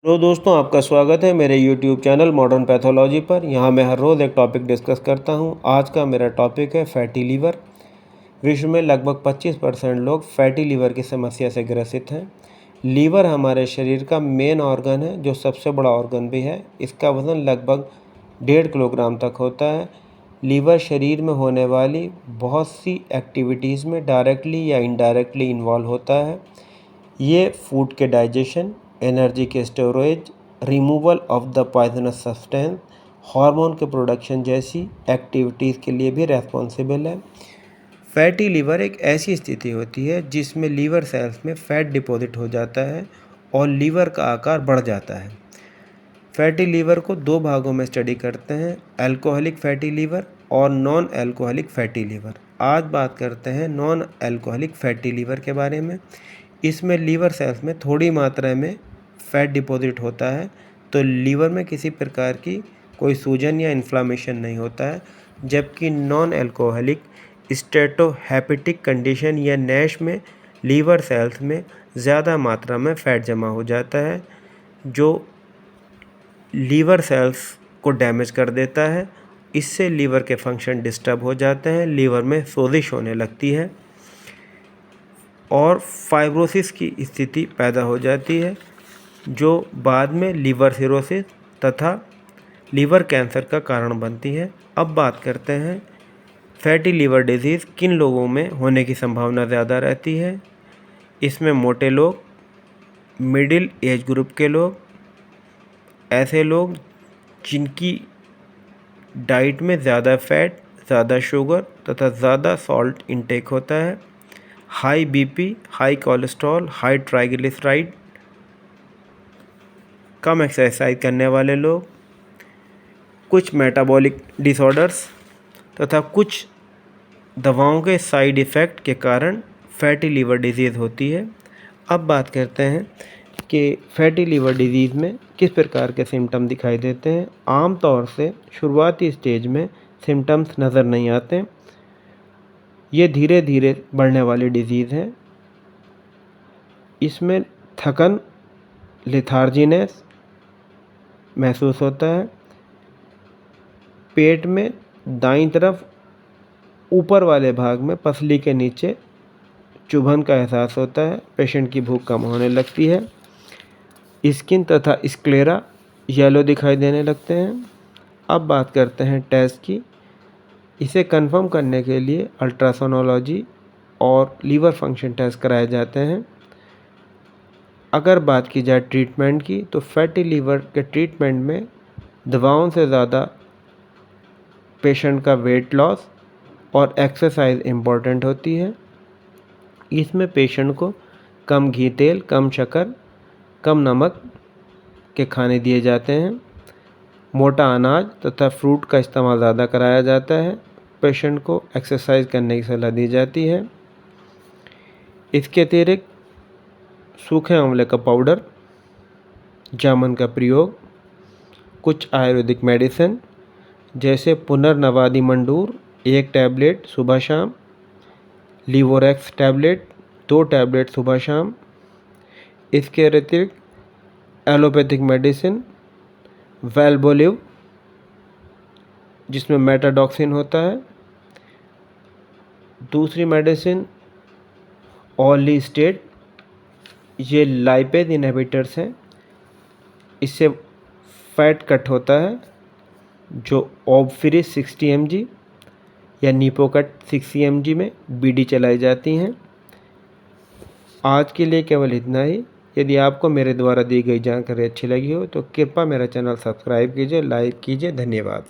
Hello दोस्तों, आपका स्वागत है मेरे YouTube चैनल मॉडर्न पैथोलॉजी पर। यहाँ मैं हर रोज़ एक टॉपिक डिस्कस करता हूँ। आज का मेरा टॉपिक है फैटी लीवर। विश्व में लगभग 25% लोग फैटी लीवर की समस्या से ग्रसित हैं। लीवर हमारे शरीर का मेन ऑर्गन है, जो सबसे बड़ा ऑर्गन भी है। इसका वज़न लगभग 1.5 किलोग्राम तक होता है। लीवर शरीर में होने वाली बहुत सी एक्टिविटीज़ में डायरेक्टली या इनडायरेक्टली इन्वॉल्व होता है। ये फूड के डाइजेशन, एनर्जी के storage, removal of the poisonous substance, hormone के प्रोडक्शन जैसी एक्टिविटीज़ के लिए भी रेस्पॉन्सिबल है। फैटी लीवर एक ऐसी स्थिति होती है जिसमें लीवर सेल्स में फैट डिपॉजिट हो जाता है और लीवर का आकार बढ़ जाता है। फैटी लीवर को दो भागों में स्टडी करते हैं, अल्कोहलिक फैटी लीवर और नॉन अल्कोहलिक फैटी लीवर। आज बात करते हैं नॉन अल्कोहलिक फैटी लीवर के बारे में। इसमें लीवर सेल्स में थोड़ी मात्रा में फैट डिपॉजिट होता है, तो लीवर में किसी प्रकार की कोई सूजन या इन्फ्लामेशन नहीं होता है। जबकि नॉन अल्कोहलिक स्टेटोहेपेटिक कंडीशन या नैश में लीवर सेल्स में ज़्यादा मात्रा में फ़ैट जमा हो जाता है, जो लीवर सेल्स को डैमेज कर देता है। इससे लीवर के फंक्शन डिस्टर्ब हो जाते हैं, लीवर में सोजिश होने लगती है और फाइब्रोसिस की स्थिति पैदा हो जाती है, जो बाद में लीवर सिरोसिस तथा लीवर कैंसर का कारण बनती है। अब बात करते हैं फैटी लीवर डिजीज़ किन लोगों में होने की संभावना ज़्यादा रहती है। इसमें मोटे लोग, मिडिल एज ग्रुप के लोग, ऐसे लोग जिनकी डाइट में ज़्यादा फैट, ज़्यादा शुगर तथा ज़्यादा सॉल्ट इंटेक होता है, high BP, high cholesterol, high triglyceride, कम एक्सरसाइज करने वाले लोग, कुछ मेटाबॉलिक डिसऑर्डर्स तथा कुछ दवाओं के साइड इफ़ेक्ट के कारण फैटी लीवर डिजीज़ होती है। अब बात करते हैं कि फैटी लीवर डिजीज़ में किस प्रकार के सिम्टम दिखाई देते हैं। आम तौर से शुरुआती स्टेज में सिम्टम्स नज़र नहीं आते। ये धीरे धीरे बढ़ने वाली डिजीज़ है। इसमें थकन, लेथार्जीनेस महसूस होता है। पेट में दाईं तरफ ऊपर वाले भाग में पसली के नीचे चुभन का एहसास होता है। पेशेंट की भूख कम होने लगती है। स्किन तथा स्क्लेरा येलो दिखाई देने लगते हैं। अब बात करते हैं टेस्ट की। इसे कंफर्म करने के लिए अल्ट्रासोनोलॉजी और लीवर फंक्शन टेस्ट कराए जाते हैं। अगर बात की जाए ट्रीटमेंट की, तो फैटी लीवर के ट्रीटमेंट में दवाओं से ज़्यादा पेशेंट का वेट लॉस और एक्सरसाइज इम्पॉर्टेंट होती है। इसमें पेशेंट को कम घी तेल, कम शक्कर, कम नमक के खाने दिए जाते हैं। मोटा अनाज तथा फ्रूट का इस्तेमाल ज़्यादा कराया जाता है। पेशेंट को एक्सरसाइज करने की सलाह दी जाती है। इसके अतिरिक्त सूखे आंवले का पाउडर, जामुन का प्रयोग, कुछ आयुर्वेदिक मेडिसिन जैसे पुनर्नवादी मंडूर 1 टैबलेट सुबह शाम, लीवोरेक्स टैबलेट 2 टैबलेट सुबह शाम। इसके अतिरिक्त एलोपैथिक मेडिसिन वैल्बोलिव, जिसमें मेटाडॉक्सिन होता है। दूसरी मेडिसिन ऑर्लिस्टेट, ये लाइपेज इनहिबिटर्स हैं। इससे फैट कट होता है, जो ऑबफिरिस 60 mg या नीपोकट 60 mg में बीडी चलाई जाती हैं। आज के लिए केवल इतना ही। यदि आपको मेरे द्वारा दी गई जानकारी अच्छी लगी हो तो कृपया मेरा चैनल सब्सक्राइब कीजिए, लाइक कीजिए। धन्यवाद।